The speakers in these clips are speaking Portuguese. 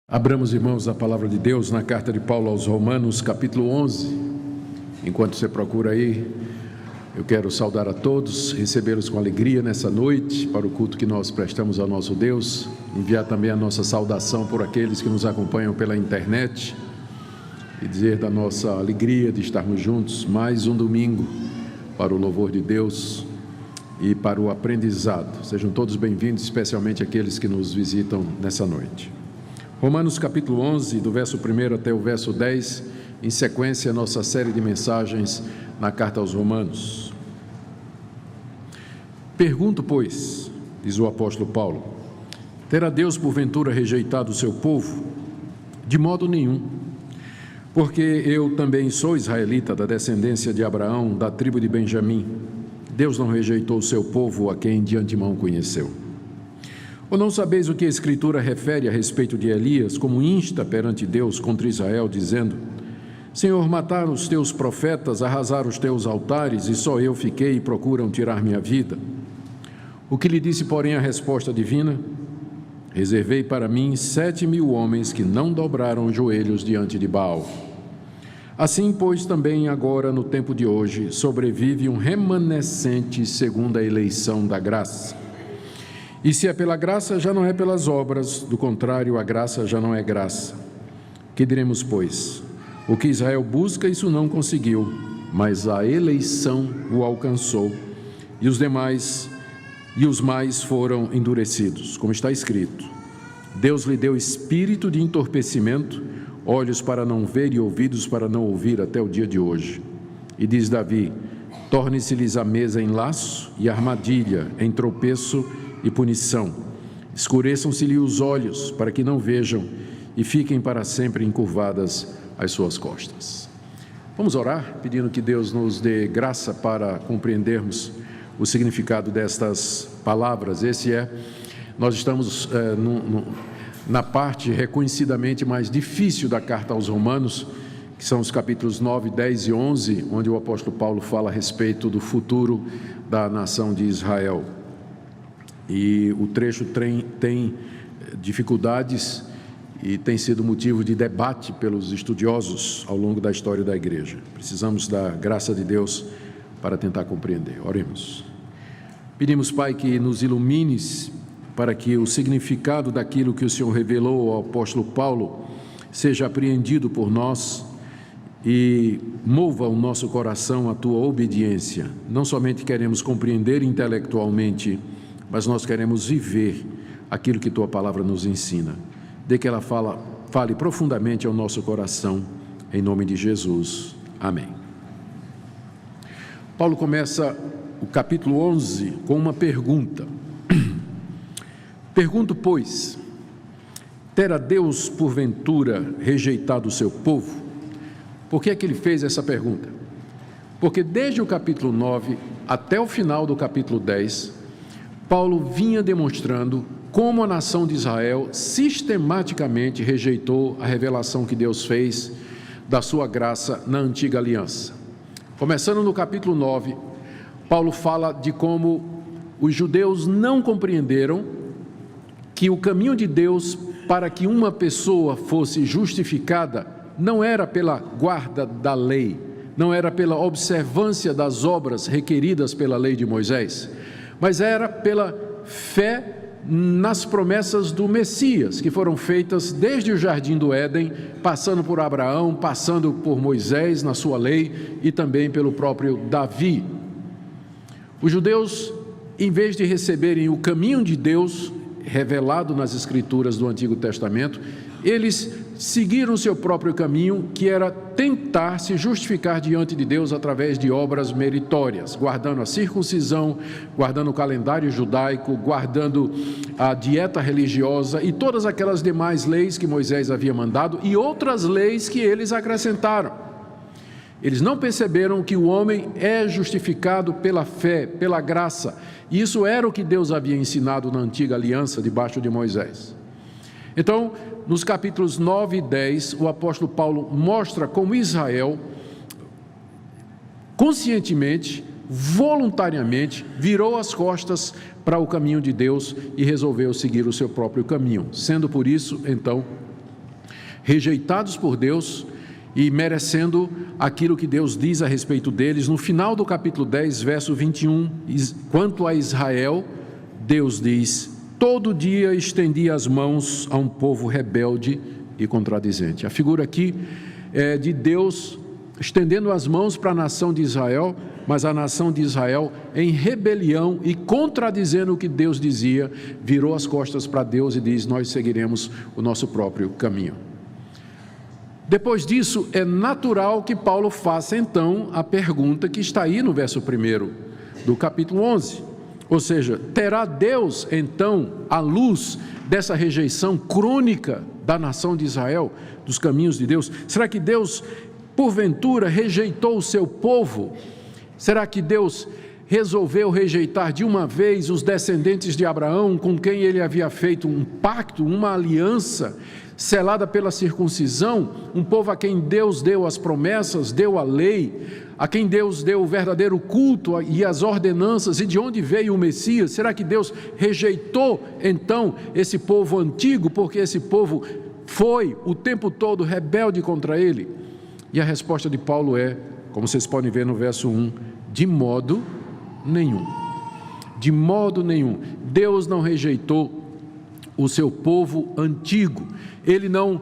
Abramos, irmãos, a palavra de Deus na carta de Paulo aos Romanos, capítulo 11. Enquanto você procura aí, eu quero saudar a todos, recebê-los com alegria nessa noite, para o culto que nós prestamos ao nosso Deus, enviar também a nossa saudação por aqueles que nos acompanham pela internet e dizer da nossa alegria de estarmos juntos mais um domingo para o louvor de Deus e para o aprendizado. Sejam todos bem-vindos, especialmente aqueles que nos visitam nessa noite. Romanos capítulo 11, do verso 1 até o verso 10, em sequência a nossa série de mensagens na carta aos Romanos. Pergunto, pois, diz o apóstolo Paulo, terá Deus porventura rejeitado o seu povo? De modo nenhum, porque eu também sou israelita da descendência de Abraão, da tribo de Benjamim. Deus não rejeitou o seu povo a quem de antemão conheceu. Ou não sabeis o que a Escritura refere a respeito de Elias, como insta perante Deus contra Israel, dizendo: Senhor, mataram os teus profetas, arrasaram os teus altares, e só eu fiquei e procuram tirar minha vida. O que lhe disse, porém, a resposta divina? Reservei para mim 7.000 homens que não dobraram os joelhos diante de Baal. Assim, pois, também agora, no tempo de hoje, sobrevive um remanescente segundo a eleição da graça. E se é pela graça, já não é pelas obras, do contrário, a graça já não é graça. Que diremos, pois? O que Israel busca, isso não conseguiu, mas a eleição o alcançou, e os mais foram endurecidos, como está escrito. Deus lhe deu espírito de entorpecimento, olhos para não ver e ouvidos para não ouvir até o dia de hoje. E diz Davi: torne-se-lhes a mesa em laço e armadilha, em tropeço e punição. Escureçam-se-lhe os olhos para que não vejam e fiquem para sempre encurvadas as suas costas. Vamos orar, pedindo que Deus nos dê graça para compreendermos o significado destas palavras. Nós estamos na parte reconhecidamente mais difícil da carta aos Romanos, que são os capítulos 9, 10 e 11, onde o apóstolo Paulo fala a respeito do futuro da nação de Israel. E o trecho tem dificuldades e tem sido motivo de debate pelos estudiosos ao longo da história da igreja. Precisamos da graça de Deus para tentar compreender. Oremos. Pedimos, Pai, que nos ilumines para que o significado daquilo que o Senhor revelou ao apóstolo Paulo seja apreendido por nós e mova o nosso coração à Tua obediência. Não somente queremos compreender intelectualmente, mas nós queremos viver aquilo que Tua palavra nos ensina. Dê que ela fale profundamente ao nosso coração, em nome de Jesus. Amém. Paulo começa o capítulo 11 com uma pergunta. Pergunto, pois, terá Deus porventura rejeitado o seu povo? Por que é que ele fez essa pergunta? Porque desde o capítulo 9 até o final do capítulo 10, Paulo vinha demonstrando como a nação de Israel sistematicamente rejeitou a revelação que Deus fez da sua graça na antiga aliança. Começando no capítulo 9, Paulo fala de como os judeus não compreenderam que o caminho de Deus para que uma pessoa fosse justificada não era pela guarda da lei, não era pela observância das obras requeridas pela lei de Moisés, mas era pela fé nas promessas do Messias, que foram feitas desde o jardim do Éden, passando por Abraão, passando por Moisés na sua lei e também pelo próprio Davi. Os judeus, em vez de receberem o caminho de Deus revelado nas Escrituras do Antigo Testamento, eles seguiram seu próprio caminho, que era tentar se justificar diante de Deus através de obras meritórias, guardando a circuncisão, guardando o calendário judaico, guardando a dieta religiosa e todas aquelas demais leis que Moisés havia mandado e outras leis que eles acrescentaram. Eles não perceberam que o homem é justificado pela fé, pela graça. E isso era o que Deus havia ensinado na antiga aliança debaixo de Moisés. Então, nos capítulos 9 e 10, o apóstolo Paulo mostra como Israel, conscientemente, voluntariamente, virou as costas para o caminho de Deus e resolveu seguir o seu próprio caminho, sendo por isso, então, rejeitados por Deus e merecendo aquilo que Deus diz a respeito deles. No final do capítulo 10, verso 21, quanto a Israel, Deus diz: todo dia estendia as mãos a um povo rebelde e contradizente. A figura aqui é de Deus estendendo as mãos para a nação de Israel, mas a nação de Israel, em rebelião e contradizendo o que Deus dizia, virou as costas para Deus e diz: nós seguiremos o nosso próprio caminho. Depois disso, é natural que Paulo faça então a pergunta que está aí no verso 1 do capítulo 11. Ou seja, terá Deus então, à luz dessa rejeição crônica da nação de Israel, dos caminhos de Deus, será que Deus porventura rejeitou o seu povo? Será que Deus resolveu rejeitar de uma vez os descendentes de Abraão, com quem ele havia feito um pacto, uma aliança, selada pela circuncisão, um povo a quem Deus deu as promessas, deu a lei, a quem Deus deu o verdadeiro culto e as ordenanças, e de onde veio o Messias? Será que Deus rejeitou então esse povo antigo, porque esse povo foi o tempo todo rebelde contra ele? E a resposta de Paulo é, como vocês podem ver no verso 1, de modo nenhum. De modo nenhum. Deus não rejeitou o seu povo antigo. Ele não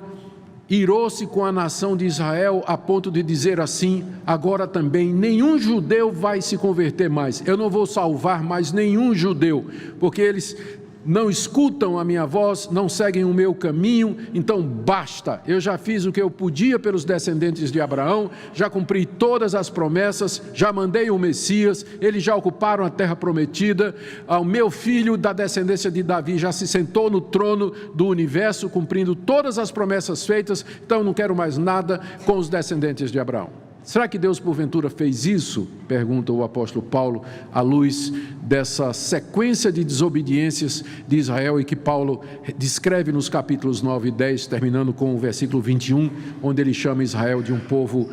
irou-se com a nação de Israel a ponto de dizer assim: agora também nenhum judeu vai se converter mais. Eu não vou salvar mais nenhum judeu, porque eles não escutam a minha voz, não seguem o meu caminho, então basta, eu já fiz o que eu podia pelos descendentes de Abraão, já cumpri todas as promessas, já mandei o Messias, eles já ocuparam a terra prometida, o meu filho da descendência de Davi já se sentou no trono do universo, cumprindo todas as promessas feitas, então eu não quero mais nada com os descendentes de Abraão. Será que Deus porventura fez isso? Pergunta o apóstolo Paulo, à luz dessa sequência de desobediências de Israel e que Paulo descreve nos capítulos 9 e 10, terminando com o versículo 21, onde ele chama Israel de um povo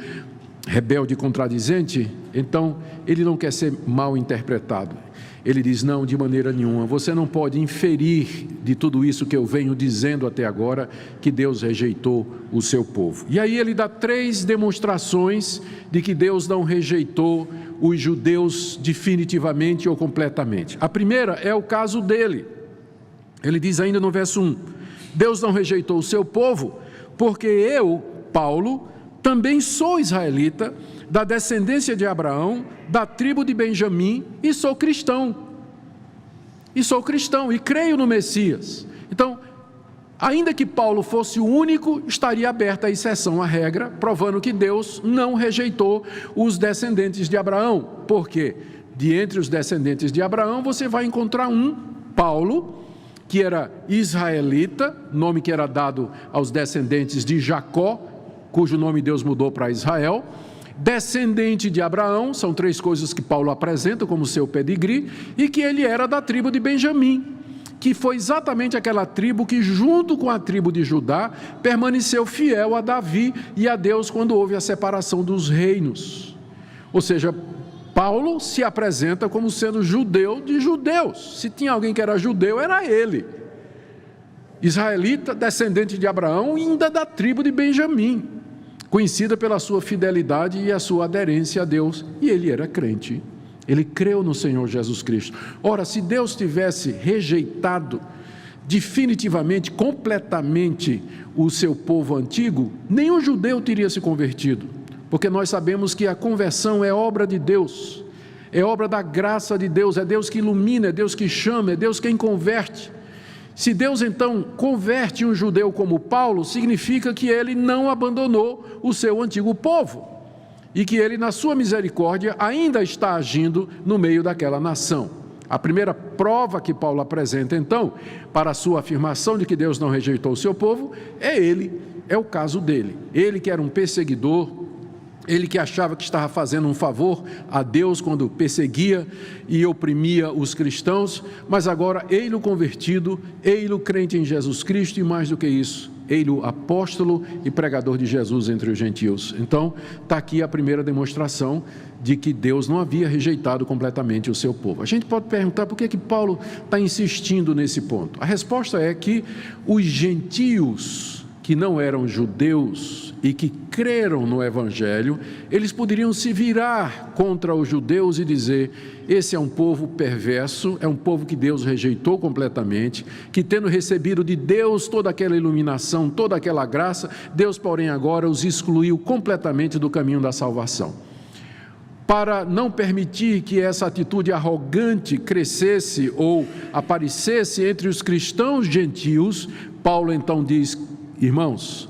rebelde e contradizente. Então, ele não quer ser mal interpretado. Ele diz: não, de maneira nenhuma, você não pode inferir de tudo isso que eu venho dizendo até agora, que Deus rejeitou o seu povo. E aí ele dá 3 demonstrações de que Deus não rejeitou os judeus definitivamente ou completamente. A primeira é o caso dele. Ele diz ainda no verso 1, Deus não rejeitou o seu povo, porque eu, Paulo, também sou israelita, da descendência de Abraão, da tribo de Benjamim, e sou cristão. E creio no Messias. Então, ainda que Paulo fosse o único, estaria aberta a exceção à regra, provando que Deus não rejeitou os descendentes de Abraão. Por quê? De entre os descendentes de Abraão, você vai encontrar um, Paulo, que era israelita, nome que era dado aos descendentes de Jacó, cujo nome Deus mudou para Israel, descendente de Abraão, são 3 coisas que Paulo apresenta como seu pedigree, e que ele era da tribo de Benjamim, que foi exatamente aquela tribo que, junto com a tribo de Judá, permaneceu fiel a Davi e a Deus quando houve a separação dos reinos. Ou seja, Paulo se apresenta como sendo judeu de judeus. Se tinha alguém que era judeu, era ele. Israelita, descendente de Abraão, ainda da tribo de Benjamim, conhecida pela sua fidelidade e a sua aderência a Deus, e ele era crente, ele creu no Senhor Jesus Cristo. Ora, se Deus tivesse rejeitado definitivamente, completamente o seu povo antigo, nenhum judeu teria se convertido, porque nós sabemos que a conversão é obra de Deus, é obra da graça de Deus, é Deus que ilumina, é Deus que chama, é Deus quem converte. Se Deus então converte um judeu como Paulo, significa que ele não abandonou o seu antigo povo e que ele, na sua misericórdia, ainda está agindo no meio daquela nação. A primeira prova que Paulo apresenta então, para a sua afirmação de que Deus não rejeitou o seu povo, é o caso dele. Ele que era um perseguidor, ele que achava que estava fazendo um favor a Deus quando perseguia e oprimia os cristãos, mas agora ele-o convertido, ele-o crente em Jesus Cristo e mais do que isso, ele-o apóstolo e pregador de Jesus entre os gentios. Então, está aqui a primeira demonstração de que Deus não havia rejeitado completamente o seu povo. A gente pode perguntar por que Paulo está insistindo nesse ponto. A resposta é que os gentios que não eram judeus e que creram no Evangelho, eles poderiam se virar contra os judeus e dizer: esse é um povo perverso, é um povo que Deus rejeitou completamente, que tendo recebido de Deus toda aquela iluminação, toda aquela graça, Deus, porém, agora os excluiu completamente do caminho da salvação. Para não permitir que essa atitude arrogante crescesse ou aparecesse entre os cristãos gentios, Paulo então diz: irmãos,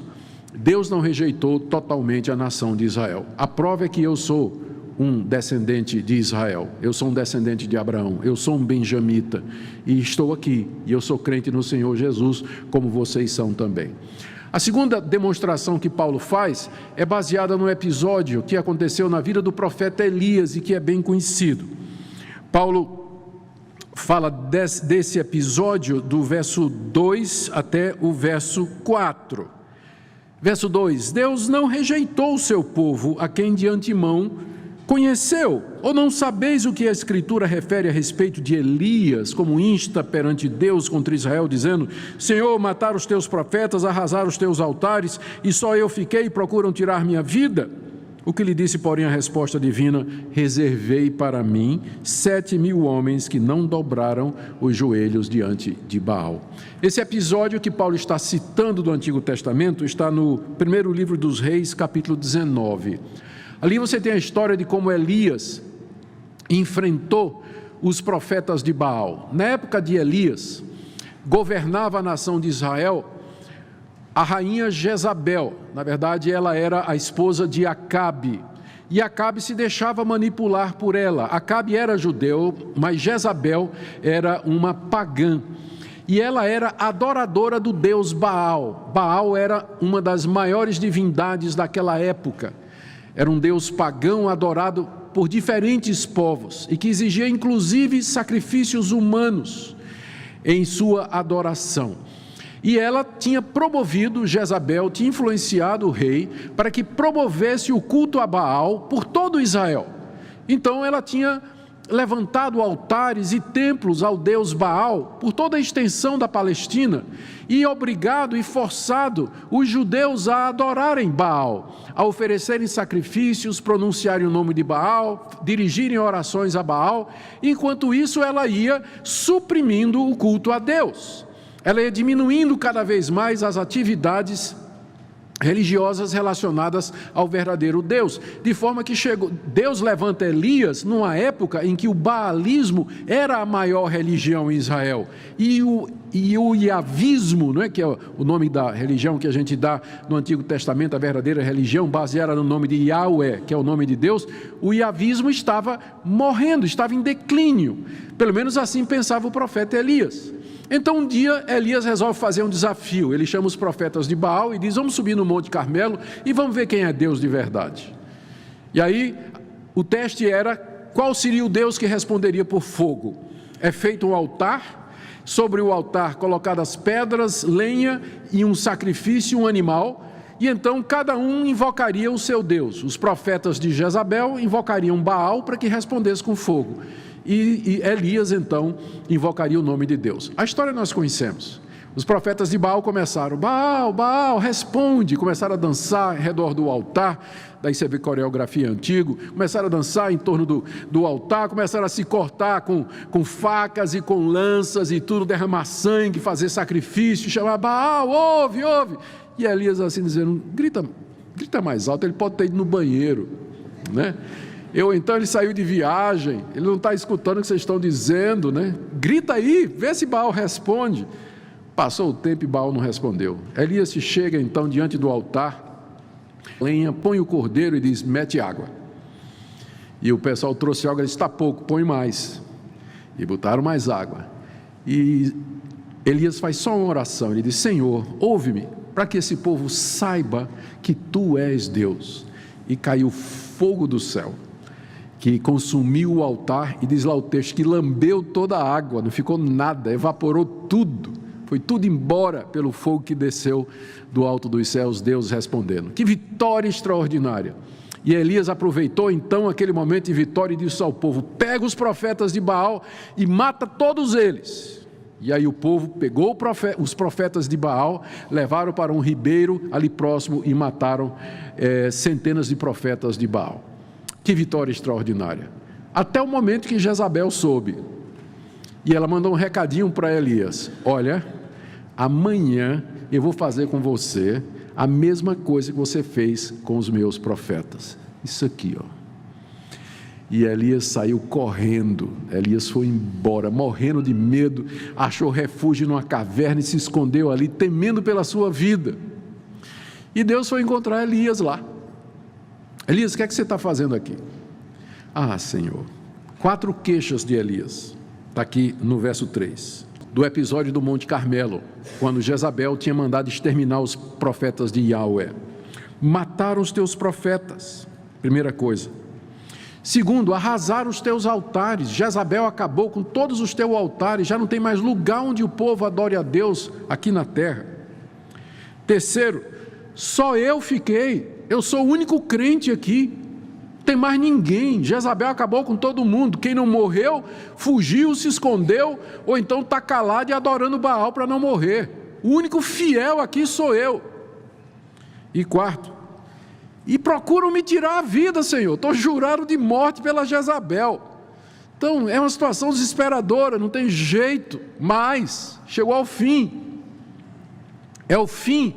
Deus não rejeitou totalmente a nação de Israel. A prova é que eu sou um descendente de Israel, eu sou um descendente de Abraão, eu sou um benjamita e estou aqui, e eu sou crente no Senhor Jesus, como vocês são também. A segunda demonstração que Paulo faz é baseada no episódio que aconteceu na vida do profeta Elias e que é bem conhecido. Paulo fala desse episódio do verso 2 até o verso 4. Verso 2: Deus não rejeitou o seu povo, a quem de antemão conheceu. Ou não sabeis o que a Escritura refere a respeito de Elias, como insta perante Deus contra Israel, dizendo: Senhor, mataram os teus profetas, arrasaram os teus altares, e só eu fiquei e procuram tirar minha vida? O que lhe disse, porém, a resposta divina: reservei para mim 7.000 homens que não dobraram os joelhos diante de Baal. Esse episódio que Paulo está citando do Antigo Testamento está no primeiro livro dos Reis, capítulo 19. Ali você tem a história de como Elias enfrentou os profetas de Baal. Na época de Elias, governava a nação de Israel a rainha Jezabel. Na verdade, ela era a esposa de Acabe. E Acabe se deixava manipular por ela. Acabe era judeu, mas Jezabel era uma pagã. E ela era adoradora do deus Baal. Baal era uma das maiores divindades daquela época. Era um deus pagão adorado por diferentes povos e que exigia inclusive sacrifícios humanos em sua adoração. E ela tinha promovido, Jezabel tinha influenciado o rei para que promovesse o culto a Baal por todo Israel. Então ela tinha levantado altares e templos ao deus Baal por toda a extensão da Palestina e obrigado e forçado os judeus a adorarem Baal, a oferecerem sacrifícios, pronunciarem o nome de Baal, dirigirem orações a Baal. Enquanto isso, ela ia suprimindo o culto a Deus. Ela ia diminuindo cada vez mais as atividades religiosas relacionadas ao verdadeiro Deus, de forma que Deus levanta Elias numa época em que o baalismo era a maior religião em Israel, e o iavismo, não é, que é o nome da religião que a gente dá no Antigo Testamento, a verdadeira religião baseada no nome de Yahweh, que é o nome de Deus, o iavismo estava morrendo, estava em declínio, pelo menos assim pensava o profeta Elias. Então um dia Elias resolve fazer um desafio. Ele chama os profetas de Baal e diz: vamos subir no Monte Carmelo e vamos ver quem é Deus de verdade. E aí o teste era: qual seria o Deus que responderia por fogo? É feito um altar, sobre o altar colocadas pedras, lenha e um sacrifício, um animal, e então cada um invocaria o seu Deus. Os profetas de Jezabel invocariam Baal para que respondesse com fogo. E Elias então invocaria o nome de Deus. A história nós conhecemos. Os profetas de Baal começaram: Baal, Baal, responde. Começaram a dançar ao redor do altar. Daí você vê coreografia antiga. Começaram a dançar em torno do altar. Começaram a se cortar com facas e com lanças e tudo, derramar sangue, fazer sacrifício, chamar Baal, ouve, ouve. E Elias assim dizendo: grita mais alto, ele pode ter ido no banheiro, né? Então ele saiu de viagem, ele não está escutando o que vocês estão dizendo, né? Grita aí, vê se Baal responde. Passou o tempo e Baal não respondeu. Elias chega então diante do altar, lenha, põe o cordeiro e diz: mete água. E o pessoal trouxe água e disse: está pouco, põe mais. E botaram mais água. E Elias faz só uma oração, ele diz: Senhor, ouve-me, para que esse povo saiba que tu és Deus. E caiu fogo do céu, que consumiu o altar, e diz lá o texto que lambeu toda a água, não ficou nada, evaporou tudo, foi tudo embora pelo fogo que desceu do alto dos céus, Deus respondendo. Que vitória extraordinária! E Elias aproveitou então aquele momento de vitória e disse ao povo: pega os profetas de Baal e mata todos eles. E aí o povo pegou os profetas de Baal, levaram para um ribeiro ali próximo e mataram centenas de profetas de Baal. Que vitória extraordinária. Até o momento que Jezabel soube. E ela mandou um recadinho para Elias: olha, amanhã eu vou fazer com você a mesma coisa que você fez com os meus profetas. Isso aqui, ó. E Elias saiu correndo, Elias foi embora, morrendo de medo, achou refúgio numa caverna e se escondeu ali, temendo pela sua vida. E Deus foi encontrar Elias lá. Elias, o que é que você está fazendo aqui? Ah, Senhor, 4 queixas de Elias, está aqui no verso 3, do episódio do Monte Carmelo, quando Jezabel tinha mandado exterminar os profetas de Yahweh. Mataram os teus profetas, primeira coisa. Segundo, arrasaram os teus altares. Jezabel acabou com todos os teus altares, já não tem mais lugar onde o povo adore a Deus aqui na terra. Terceiro, só eu fiquei, eu sou o único crente aqui, não tem mais ninguém. Jezabel acabou com todo mundo, quem não morreu, fugiu, se escondeu, ou então está calado e adorando Baal para não morrer. O único fiel aqui sou eu. E quarto, e procuram me tirar a vida, Senhor, estou jurado de morte pela Jezabel. Então é uma situação desesperadora, não tem jeito mais, chegou ao fim. É o fim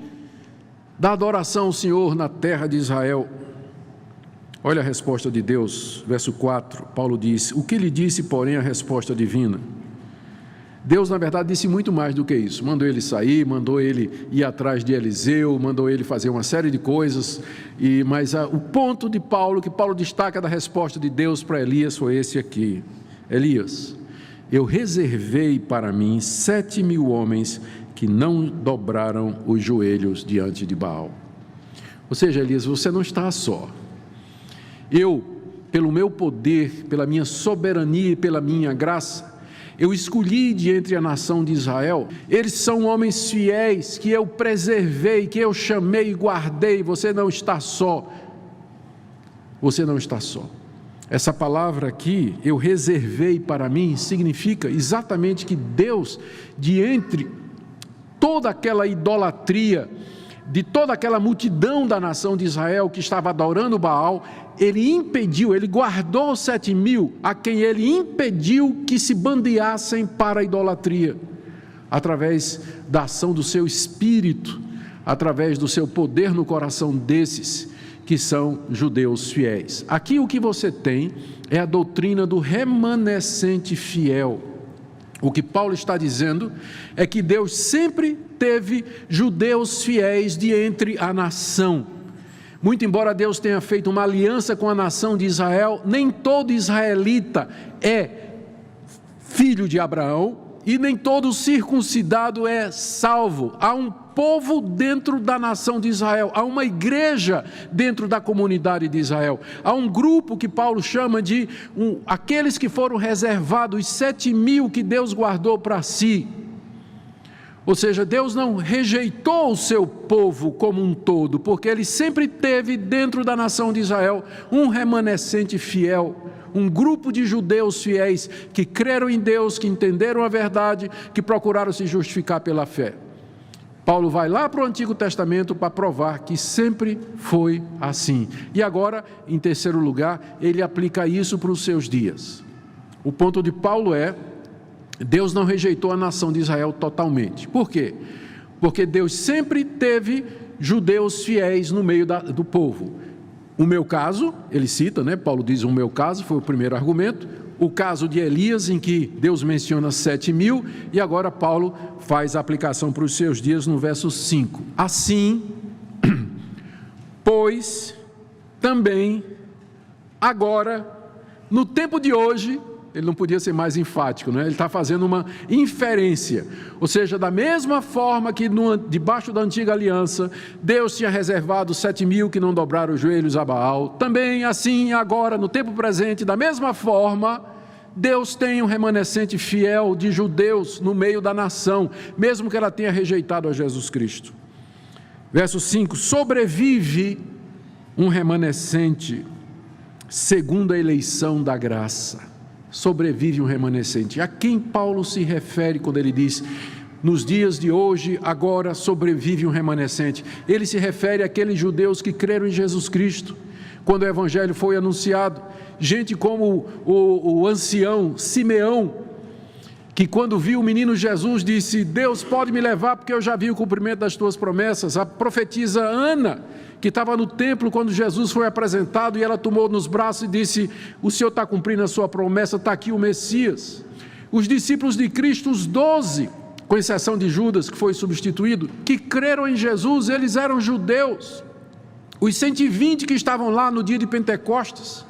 da adoração ao Senhor na terra de Israel. Olha a resposta de Deus, verso 4, Paulo diz: o que lhe disse, porém, a resposta divina? Deus, na verdade, disse muito mais do que isso. Mandou ele sair, mandou ele ir atrás de Eliseu, mandou ele fazer uma série de coisas. Mas o ponto de Paulo, que Paulo destaca da resposta de Deus para Elias, foi esse aqui: Elias, eu reservei para mim 7.000 homens que não dobraram os joelhos diante de Baal. Ou seja, Elias, você não está só. Eu, pelo meu poder, pela minha soberania e pela minha graça, eu escolhi de entre a nação de Israel, eles são homens fiéis, que eu preservei, que eu chamei e guardei. Você não está só, você não está só. Essa palavra aqui, eu reservei para mim, significa exatamente que Deus, de entre toda aquela idolatria, de toda aquela multidão da nação de Israel que estava adorando Baal, ele impediu, ele guardou 7.000 a quem ele impediu que se bandeassem para a idolatria, através da ação do seu espírito, através do seu poder no coração desses que são judeus fiéis. Aqui o que você tem é a doutrina do remanescente fiel. O que Paulo está dizendo é que Deus sempre teve judeus fiéis de entre a nação. Muito embora Deus tenha feito uma aliança com a nação de Israel, nem todo israelita é filho de Abraão e nem todo circuncidado é salvo. Há um povo dentro da nação de Israel, há uma igreja dentro da comunidade de Israel, há um grupo que Paulo chama de aqueles que foram reservados, os 7.000 que Deus guardou para si. Ou seja, Deus não rejeitou o seu povo como um todo, porque ele sempre teve dentro da nação de Israel um remanescente fiel, um grupo de judeus fiéis que creram em Deus, que entenderam a verdade, que procuraram se justificar pela fé. Paulo vai lá para o Antigo Testamento para provar que sempre foi assim. E agora, em terceiro lugar, ele aplica isso para os seus dias. O ponto de Paulo é: Deus não rejeitou a nação de Israel totalmente. Por quê? Porque Deus sempre teve judeus fiéis no meio do povo. O meu caso, ele cita, Paulo diz: o meu caso foi o primeiro argumento. O caso de Elias, em que Deus menciona 7.000, e agora Paulo faz a aplicação para os seus dias no verso 5. Assim, pois, também, agora, no tempo de hoje, ele não podia ser mais enfático, Ele está fazendo uma inferência, ou seja, da mesma forma que debaixo da antiga aliança, Deus tinha reservado 7.000 que não dobraram os joelhos a Baal, também assim agora, no tempo presente, da mesma forma, Deus tem um remanescente fiel de judeus no meio da nação, mesmo que ela tenha rejeitado a Jesus Cristo. Verso 5, sobrevive um remanescente segundo a eleição da graça. sobrevive um remanescente. A quem Paulo se refere quando ele diz, nos dias de hoje, agora sobrevive um remanescente? Ele se refere àqueles judeus que creram em Jesus Cristo, quando o Evangelho foi anunciado. Gente como o ancião Simeão, que quando viu o menino Jesus disse, Deus pode me levar porque eu já vi o cumprimento das tuas promessas. A profetisa Ana, que estava no templo quando Jesus foi apresentado, e ela tomou nos braços e disse, o Senhor está cumprindo a sua promessa, está aqui o Messias. Os discípulos de Cristo, os 12, com exceção de Judas, que foi substituído, que creram em Jesus, eles eram judeus. Os 120 que estavam lá no dia de Pentecostes.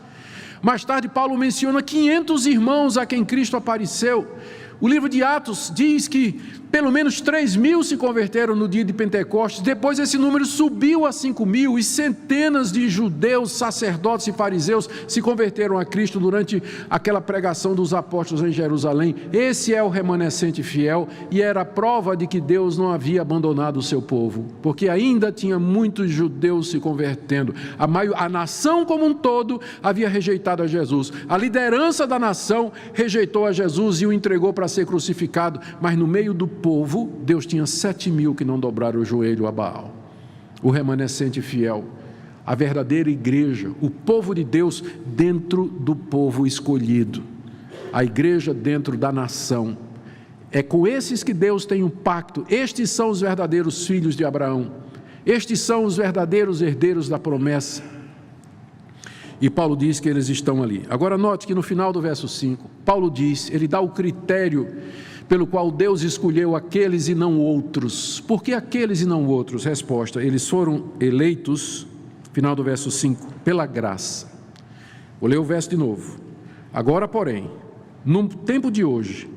Mais tarde Paulo menciona 500 irmãos a quem Cristo apareceu. O livro de Atos diz que pelo menos 3.000 se converteram no dia de Pentecostes. Depois esse número subiu a 5.000 e centenas de judeus, sacerdotes e fariseus se converteram a Cristo durante aquela pregação dos apóstolos em Jerusalém. Esse é o remanescente fiel e era a prova de que Deus não havia abandonado o seu povo, porque ainda tinha muitos judeus se convertendo. A nação como um todo havia rejeitado a Jesus. A liderança da nação rejeitou a Jesus e o entregou para ser crucificado, mas no meio do povo, Deus tinha 7.000 que não dobraram o joelho a Baal. O remanescente fiel, a verdadeira igreja, o povo de Deus dentro do povo escolhido, a igreja dentro da nação. É com esses que Deus tem um pacto. Estes são os verdadeiros filhos de Abraão, estes são os verdadeiros herdeiros da promessa. E Paulo diz que eles estão ali. Agora note que no final do verso 5, Paulo diz, ele dá o critério pelo qual Deus escolheu aqueles e não outros. Por que aqueles e não outros? Resposta, eles foram eleitos, final do verso 5, pela graça. Vou ler o verso de novo. Agora, porém, no tempo de hoje,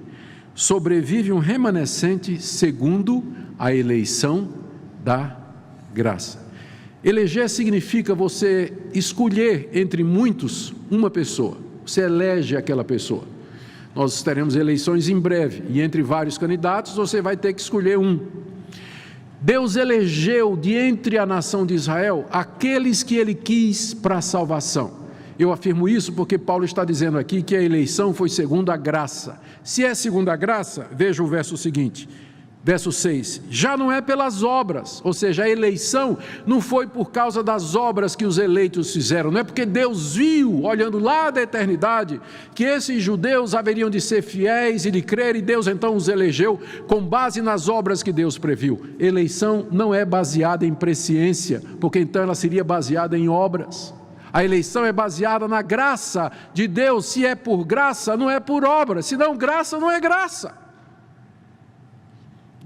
sobrevive um remanescente segundo a eleição da graça. Eleger significa você escolher entre muitos uma pessoa. Você elege aquela pessoa. Nós teremos eleições em breve, e entre vários candidatos você vai ter que escolher um. Deus elegeu de entre a nação de Israel aqueles que Ele quis para a salvação. Eu afirmo isso porque Paulo está dizendo aqui que a eleição foi segundo a graça. Se é segundo a graça, veja o verso seguinte. Verso 6, já não é pelas obras, ou seja, a eleição não foi por causa das obras que os eleitos fizeram, não é porque Deus viu, olhando lá da eternidade, que esses judeus haveriam de ser fiéis e de crer, e Deus então os elegeu com base nas obras que Deus previu. Eleição não é baseada em presciência, porque então ela seria baseada em obras. A eleição é baseada na graça de Deus. Se é por graça, não é por obra, senão graça não é graça.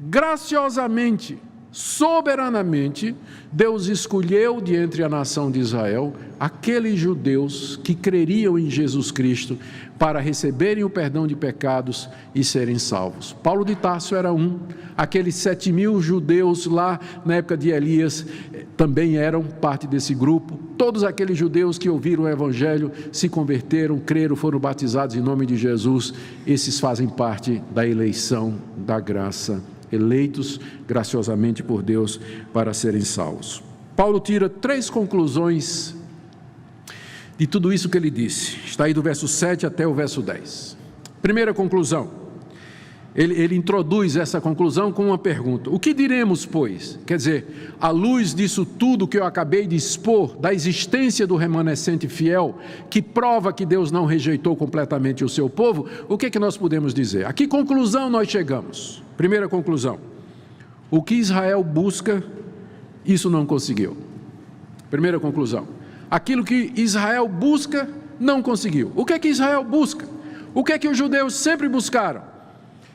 Graciosamente, soberanamente, Deus escolheu de entre a nação de Israel aqueles judeus que creriam em Jesus Cristo para receberem o perdão de pecados e serem salvos. Paulo de Tarso era um, aqueles 7.000 judeus lá na época de Elias também eram parte desse grupo. Todos aqueles judeus que ouviram o Evangelho se converteram, creram, foram batizados em nome de Jesus. Esses fazem parte da eleição da graça, eleitos graciosamente por Deus para serem salvos. Paulo tira 3 conclusões de tudo isso que ele disse. Está aí do verso 7 até o verso 10. Primeira conclusão, ele introduz essa conclusão com uma pergunta: o que diremos, pois? Quer dizer, à luz disso tudo que eu acabei de expor, da existência do remanescente fiel, que prova que Deus não rejeitou completamente o seu povo, o que é que nós podemos dizer? A que conclusão nós chegamos? Primeira conclusão, o que Israel busca, isso não conseguiu. Primeira conclusão, aquilo que Israel busca, não conseguiu. O que é que Israel busca? O que é que os judeus sempre buscaram?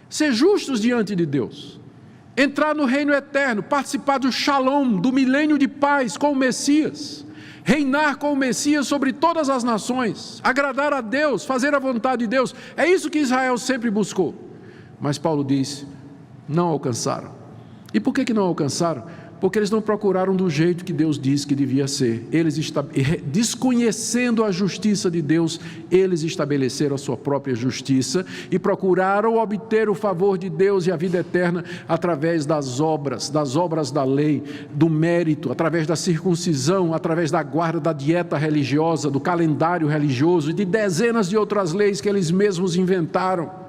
Ser justos diante de Deus, entrar no reino eterno, participar do Shalom, do milênio de paz com o Messias, reinar com o Messias sobre todas as nações, agradar a Deus, fazer a vontade de Deus. É isso que Israel sempre buscou. Mas Paulo diz, não alcançaram. E por que não alcançaram? Porque eles não procuraram do jeito que Deus disse que devia ser. Eles, desconhecendo a justiça de Deus, eles estabeleceram a sua própria justiça e procuraram obter o favor de Deus e a vida eterna através das obras da lei, do mérito, através da circuncisão, através da guarda da dieta religiosa, do calendário religioso e de dezenas de outras leis que eles mesmos inventaram.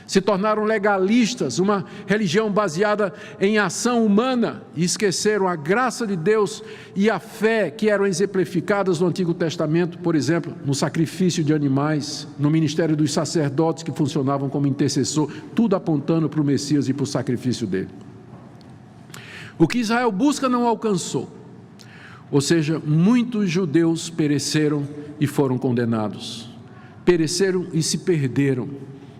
Se tornaram legalistas, uma religião baseada em ação humana, e esqueceram a graça de Deus e a fé que eram exemplificadas no Antigo Testamento, por exemplo, no sacrifício de animais, no ministério dos sacerdotes que funcionavam como intercessor, tudo apontando para o Messias e para o sacrifício dele. O que Israel busca não alcançou, ou seja, muitos judeus pereceram e foram condenados, pereceram e se perderam,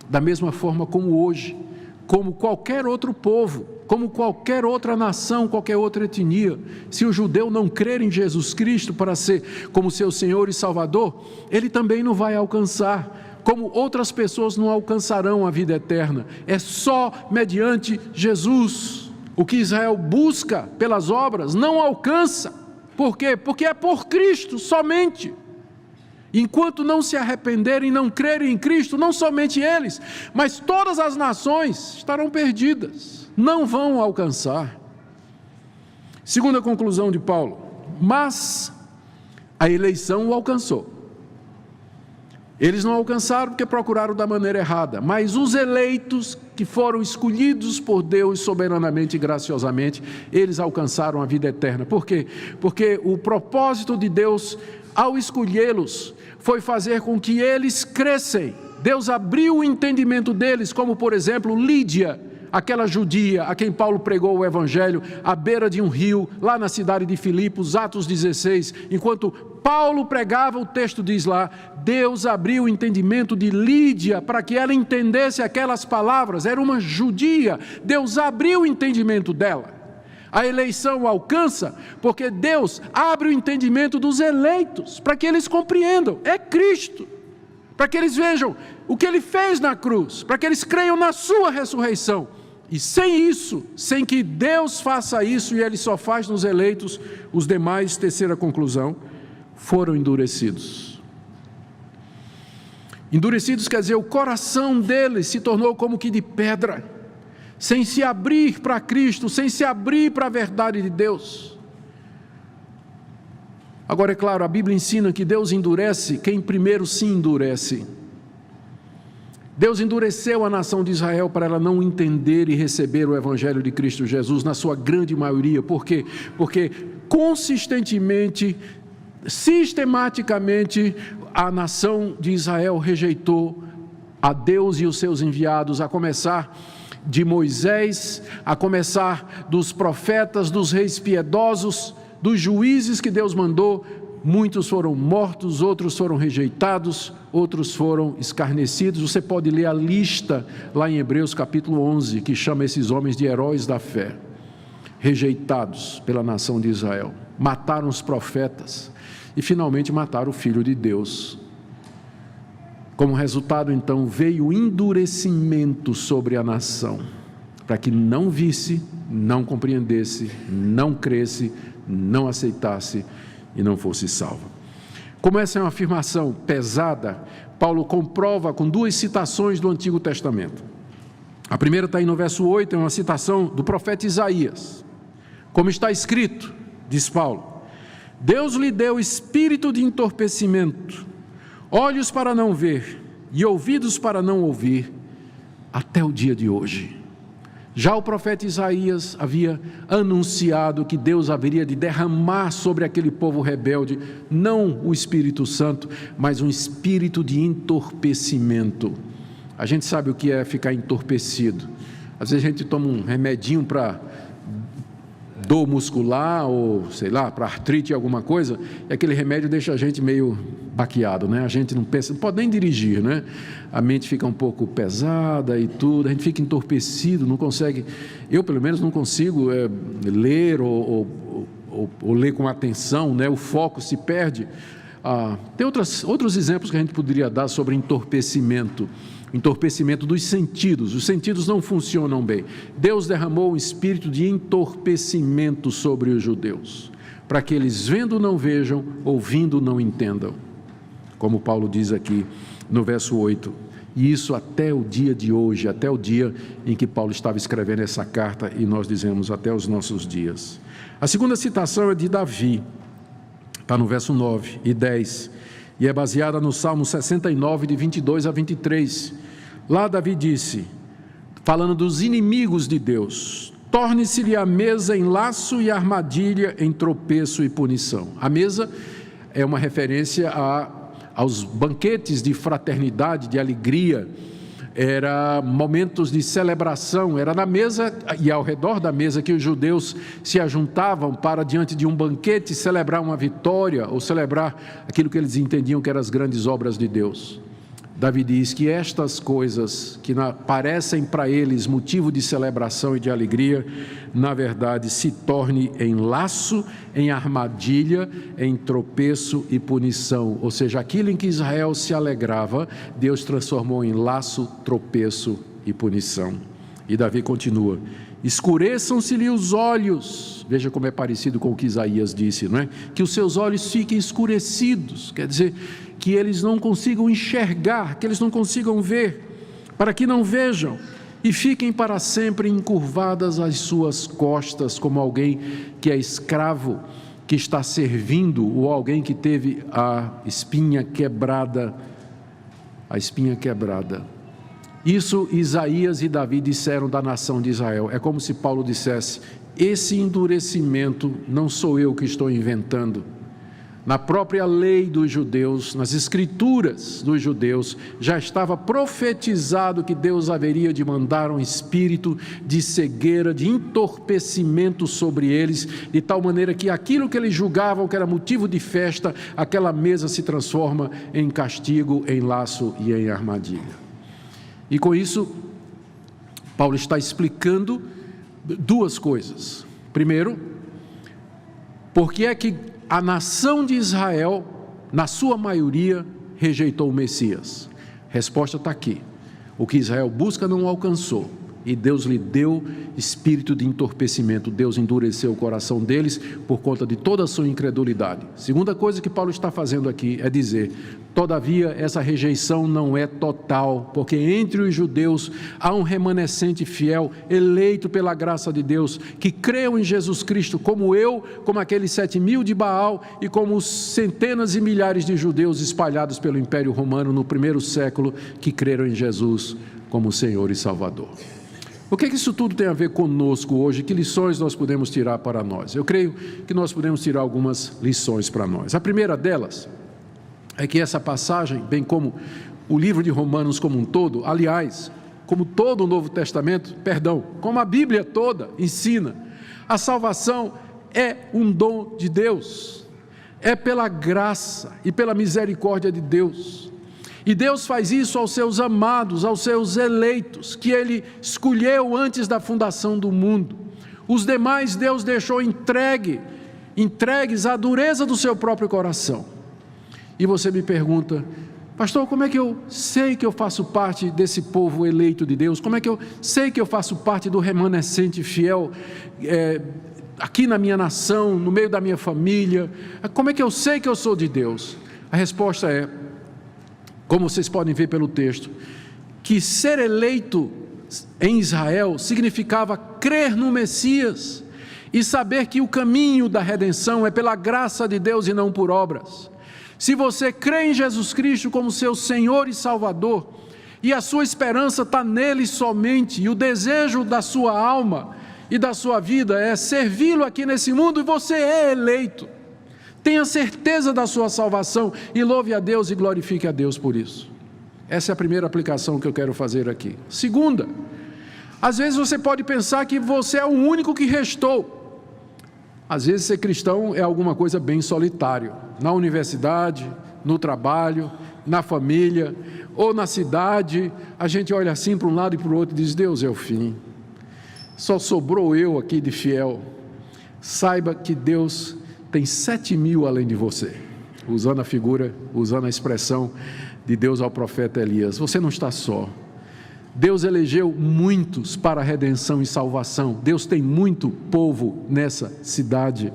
da mesma forma como hoje, como qualquer outro povo, como qualquer outra nação, qualquer outra etnia. Se o judeu não crer em Jesus Cristo para ser como seu Senhor e Salvador, ele também não vai alcançar, como outras pessoas não alcançarão a vida eterna. É só mediante Jesus. O que Israel busca pelas obras não alcança. Por quê? Porque é por Cristo somente. Enquanto não se arrependerem e não crerem em Cristo, não somente eles, mas todas as nações estarão perdidas, não vão alcançar. Segunda conclusão de Paulo: mas a eleição o alcançou. Eles não alcançaram porque procuraram da maneira errada, mas os eleitos que foram escolhidos por Deus soberanamente e graciosamente, eles alcançaram a vida eterna. Por quê? Porque o propósito de Deus ao escolhê-los foi fazer com que eles crescem. Deus abriu o entendimento deles, como por exemplo Lídia, aquela judia a quem Paulo pregou o evangelho à beira de um rio, lá na cidade de Filipos, Atos 16, enquanto Paulo pregava, o texto diz lá, Deus abriu o entendimento de Lídia para que ela entendesse aquelas palavras. Era uma judia, Deus abriu o entendimento dela. A eleição alcança porque Deus abre o entendimento dos eleitos, para que eles compreendam, é Cristo, para que eles vejam o que Ele fez na cruz, para que eles creiam na sua ressurreição. E sem isso, sem que Deus faça isso, e Ele só faz nos eleitos, os demais, terceira conclusão, foram endurecidos. Endurecidos quer dizer, o coração deles se tornou como que de pedra, sem se abrir para Cristo, sem se abrir para a verdade de Deus. Agora, é claro, a Bíblia ensina que Deus endurece quem primeiro se endurece. Deus endureceu a nação de Israel para ela não entender e receber o Evangelho de Cristo Jesus, na sua grande maioria. Por quê? Porque consistentemente, sistematicamente, a nação de Israel rejeitou a Deus e os seus enviados, a começar de Moisés, a começar dos profetas, dos reis piedosos, dos juízes que Deus mandou. Muitos foram mortos, outros foram rejeitados, outros foram escarnecidos. Você pode ler a lista lá em Hebreus capítulo 11, que chama esses homens de heróis da fé, rejeitados pela nação de Israel. Mataram os profetas e finalmente mataram o Filho de Deus. Como resultado, então, veio o endurecimento sobre a nação, para que não visse, não compreendesse, não cresce, não aceitasse e não fosse salva. Como essa é uma afirmação pesada, Paulo comprova com duas citações do Antigo Testamento. A primeira está aí no verso 8, é uma citação do profeta Isaías. Como está escrito, diz Paulo, Deus lhe deu espírito de entorpecimento, olhos para não ver e ouvidos para não ouvir, até o dia de hoje. Já o profeta Isaías havia anunciado que Deus haveria de derramar sobre aquele povo rebelde, não o Espírito Santo, mas um espírito de entorpecimento. A gente sabe o que é ficar entorpecido. Às vezes a gente toma um remedinho para dor muscular ou, sei lá, para artrite alguma coisa, e aquele remédio deixa a gente meio baqueado, né? A gente não pensa, não pode nem dirigir, né? A mente fica um pouco pesada e tudo, a gente fica entorpecido, não consegue, eu pelo menos não consigo ler ou ler com atenção, né? O foco se perde. Tem outros exemplos que a gente poderia dar sobre entorpecimento. entorpecimento dos sentidos. Os sentidos não funcionam bem. Deus derramou um espírito de entorpecimento sobre os judeus, para que eles vendo não vejam, ouvindo não entendam. Como Paulo diz aqui no verso 8. E isso até o dia de hoje, até o dia em que Paulo estava escrevendo essa carta, e nós dizemos até os nossos dias. A segunda citação é de Davi, está no verso 9 e 10, e é baseada no Salmo 69, de 22 a 23. Lá Davi disse, falando dos inimigos de Deus: torne-se-lhe a mesa em laço e armadilha, em tropeço e punição. A mesa é uma referência aos banquetes de fraternidade, de alegria. Era momentos de celebração, era na mesa e ao redor da mesa que os judeus se ajuntavam para, diante de um banquete, celebrar uma vitória ou celebrar aquilo que eles entendiam que eram as grandes obras de Deus. Davi diz que estas coisas que parecem para eles motivo de celebração e de alegria, na verdade se torne em laço, em armadilha, em tropeço e punição. Ou seja, aquilo em que Israel se alegrava, Deus transformou em laço, tropeço e punição. E Davi continua: escureçam-se-lhe os olhos. Veja como é parecido com o que Isaías disse, não é? Que os seus olhos fiquem escurecidos, quer dizer, que eles não consigam enxergar, que eles não consigam ver, para que não vejam, e fiquem para sempre encurvadas as suas costas, como alguém que é escravo, que está servindo, ou alguém que teve a espinha quebrada. Isso Isaías e Davi disseram da nação de Israel. É como se Paulo dissesse: esse endurecimento não sou eu que estou inventando. Na própria lei dos judeus, nas escrituras dos judeus, já estava profetizado que Deus haveria de mandar um espírito de cegueira, de entorpecimento sobre eles, de tal maneira que aquilo que eles julgavam que era motivo de festa, aquela mesa se transforma em castigo, em laço e em armadilha. E com isso, Paulo está explicando duas coisas. Primeiro, por que é que a nação de Israel, na sua maioria, rejeitou o Messias? A resposta está aqui. O que Israel busca não alcançou, e Deus lhe deu espírito de entorpecimento. Deus endureceu o coração deles por conta de toda a sua incredulidade. Segunda coisa que Paulo está fazendo aqui é dizer: todavia essa rejeição não é total, porque entre os judeus há um remanescente fiel, eleito pela graça de Deus, que creu em Jesus Cristo, como eu, como aqueles 7.000 de Baal e como os centenas e milhares de judeus espalhados pelo Império Romano no primeiro século, que creram em Jesus como Senhor e Salvador. O que isso tudo tem a ver conosco hoje? Que lições nós podemos tirar para nós? Eu creio que nós podemos tirar algumas lições para nós. A primeira delas é que essa passagem, bem como o livro de Romanos como um todo, aliás, como todo o Novo Testamento, como a Bíblia toda ensina, a salvação é um dom de Deus, é pela graça e pela misericórdia de Deus. E Deus faz isso aos seus amados, aos seus eleitos, que Ele escolheu antes da fundação do mundo. Os demais Deus deixou entregues à dureza do seu próprio coração. E você me pergunta: pastor, como é que eu sei que eu faço parte desse povo eleito de Deus? Como é que eu sei que eu faço parte do remanescente fiel aqui na minha nação, no meio da minha família? Como é que eu sei que eu sou de Deus? A resposta é, como vocês podem ver pelo texto, que ser eleito em Israel significava crer no Messias e saber que o caminho da redenção é pela graça de Deus e não por obras. Se você crê em Jesus Cristo como seu Senhor e Salvador, e a sua esperança está nele somente, e o desejo da sua alma e da sua vida é servi-lo aqui nesse mundo, e você é eleito, tenha certeza da sua salvação e louve a Deus e glorifique a Deus por isso. Essa é a primeira aplicação que eu quero fazer aqui. Segunda, às vezes você pode pensar que você é o único que restou. Às vezes ser cristão é alguma coisa bem solitário, na universidade, no trabalho, na família ou na cidade. A gente olha assim para um lado e para o outro e diz: Deus é o fim, só sobrou eu aqui de fiel. Saiba que Deus tem 7.000 além de você, usando a expressão de Deus ao profeta Elias. Você não está só, Deus elegeu muitos para a redenção e salvação. Deus tem muito povo nessa cidade.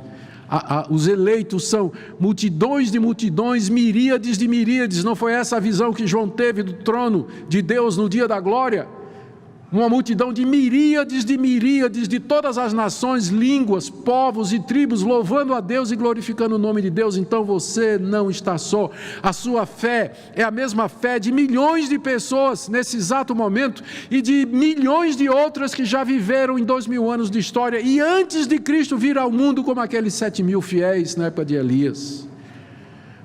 Os eleitos são multidões de multidões, miríades de miríades. Não foi essa a visão que João teve do trono de Deus no dia da glória? Uma multidão de miríades de todas as nações, línguas, povos e tribos, louvando a Deus e glorificando o nome de Deus. Então você não está só. A sua fé é a mesma fé de milhões de pessoas nesse exato momento e de milhões de outras que já viveram em 2000 anos de história e antes de Cristo vir ao mundo, como aqueles 7.000 fiéis na época de Elias.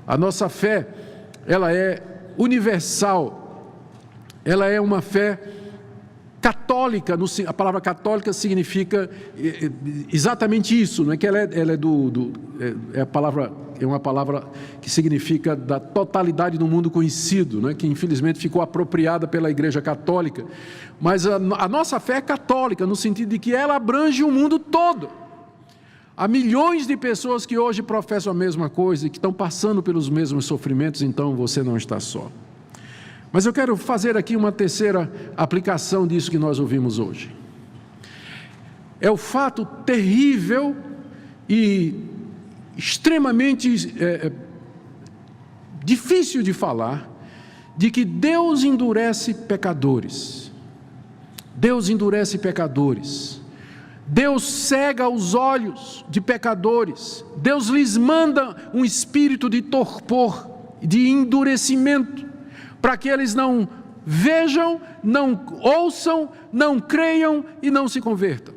A nossa fé, ela é universal, ela é uma fé católica. A palavra católica significa exatamente isso, não é que ela é uma palavra que significa da totalidade do mundo conhecido, não é, que infelizmente ficou apropriada pela Igreja Católica, mas a nossa fé é católica no sentido de que ela abrange o mundo todo. Há milhões de pessoas que hoje professam a mesma coisa e que estão passando pelos mesmos sofrimentos, então você não está só. Mas eu quero fazer aqui uma terceira aplicação disso que nós ouvimos hoje. É o fato terrível e extremamente difícil de falar, de que Deus endurece pecadores. Deus endurece pecadores. Deus cega os olhos de pecadores. Deus lhes manda um espírito de torpor, de endurecimento, para que eles não vejam, não ouçam, não creiam e não se convertam.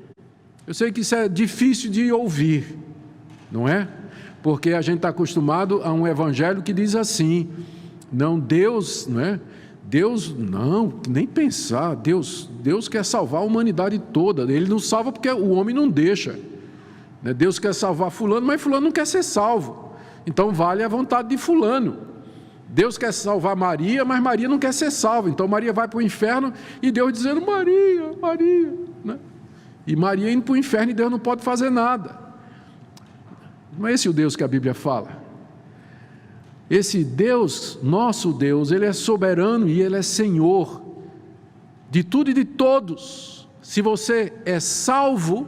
Eu sei que isso é difícil de ouvir, não é? Porque a gente está acostumado a um evangelho que diz assim, não, Deus, não é? Deus, não, nem pensar, Deus quer salvar a humanidade toda, Ele não salva porque o homem não deixa. Deus quer salvar fulano, mas fulano não quer ser salvo, então vale a vontade de fulano. Deus quer salvar Maria, mas Maria não quer ser salva. Então Maria vai para o inferno e Deus dizendo, Maria, né? E Maria indo para o inferno e Deus não pode fazer nada. Não é esse o Deus que a Bíblia fala. Esse Deus, nosso Deus, Ele é soberano e Ele é Senhor de tudo e de todos. Se você é salvo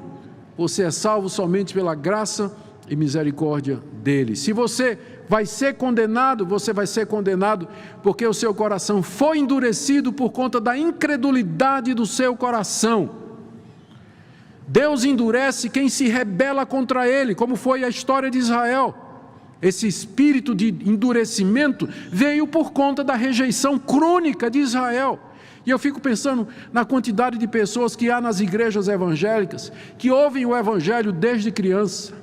somente pela graça e misericórdia dEle. Se você vai ser condenado, você vai ser condenado porque o seu coração foi endurecido por conta da incredulidade do seu coração. Deus endurece quem se rebela contra Ele, como foi a história de Israel. Esse espírito de endurecimento veio por conta da rejeição crônica de Israel. E eu fico pensando na quantidade de pessoas que há nas igrejas evangélicas, que ouvem o evangelho desde criança,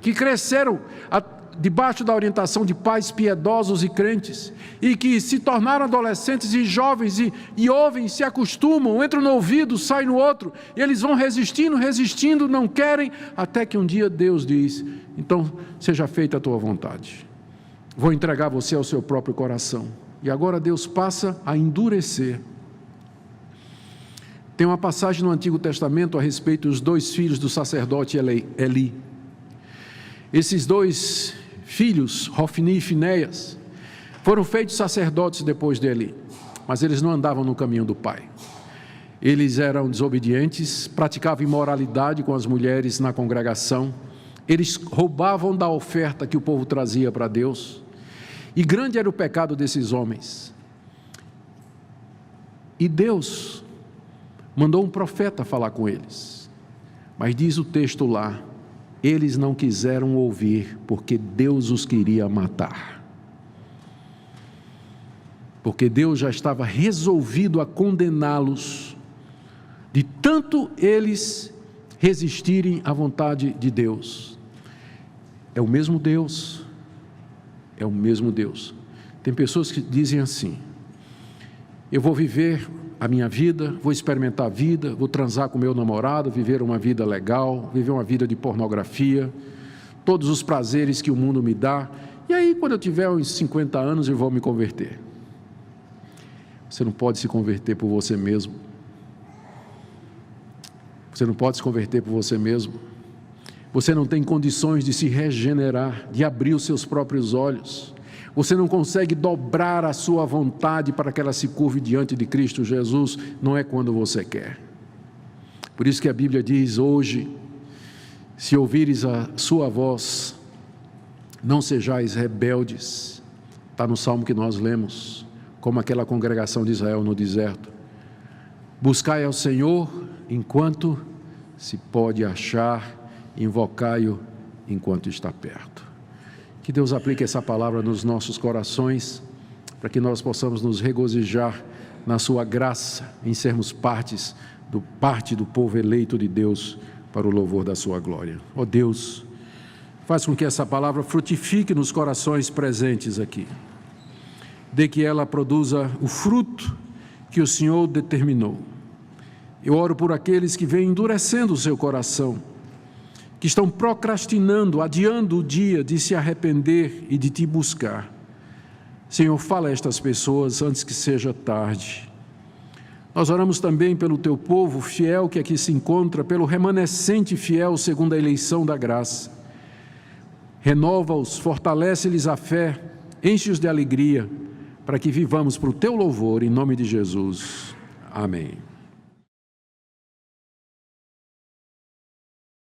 que cresceram debaixo da orientação de pais piedosos e crentes, e que se tornaram adolescentes e jovens, e ouvem, se acostumam, entram no ouvido, saem no outro, e eles vão resistindo, não querem, até que um dia Deus diz, então seja feita a tua vontade, vou entregar você ao seu próprio coração. E agora Deus passa a endurecer. Tem uma passagem no Antigo Testamento a respeito dos 2 filhos do sacerdote Eli. Esses 2 filhos, Hofni e Finéias, foram feitos sacerdotes depois dele, mas eles não andavam no caminho do pai. Eles eram desobedientes, praticavam imoralidade com as mulheres na congregação, eles roubavam da oferta que o povo trazia para Deus, e grande era o pecado desses homens. E Deus mandou um profeta falar com eles, mas diz o texto lá, eles não quiseram ouvir, porque Deus os queria matar. Porque Deus já estava resolvido a condená-los, de tanto eles resistirem à vontade de Deus. É o mesmo Deus, é o mesmo Deus. Tem pessoas que dizem assim, eu vou viver a minha vida, vou experimentar a vida, vou transar com meu namorado, viver uma vida legal, viver uma vida de pornografia, todos os prazeres que o mundo me dá, e aí quando eu tiver uns 50 anos eu vou me converter. Você não pode se converter por você mesmo. Você não pode se converter por você mesmo. Você não tem condições de se regenerar, de abrir os seus próprios olhos. você não consegue dobrar a sua vontade para que ela se curve diante de Cristo Jesus, não é quando você quer. Por isso que a Bíblia diz hoje, se ouvires a sua voz, não sejais rebeldes. Está no salmo que nós lemos, como aquela congregação de Israel no deserto. Buscai ao Senhor enquanto se pode achar, invocai-o enquanto está perto. Que Deus aplique essa palavra nos nossos corações, para que nós possamos nos regozijar na sua graça, em sermos parte do povo eleito de Deus, para o louvor da sua glória. Ó Deus, faz com que essa palavra frutifique nos corações presentes aqui, de que ela produza o fruto que o Senhor determinou. Eu oro por aqueles que vêm endurecendo o seu coração, que estão procrastinando, adiando o dia de se arrepender e de te buscar. Senhor, fala a estas pessoas antes que seja tarde. Nós oramos também pelo teu povo fiel que aqui se encontra, pelo remanescente fiel segundo a eleição da graça. Renova-os, fortalece-lhes a fé, enche-os de alegria, para que vivamos para o teu louvor, em nome de Jesus. Amém.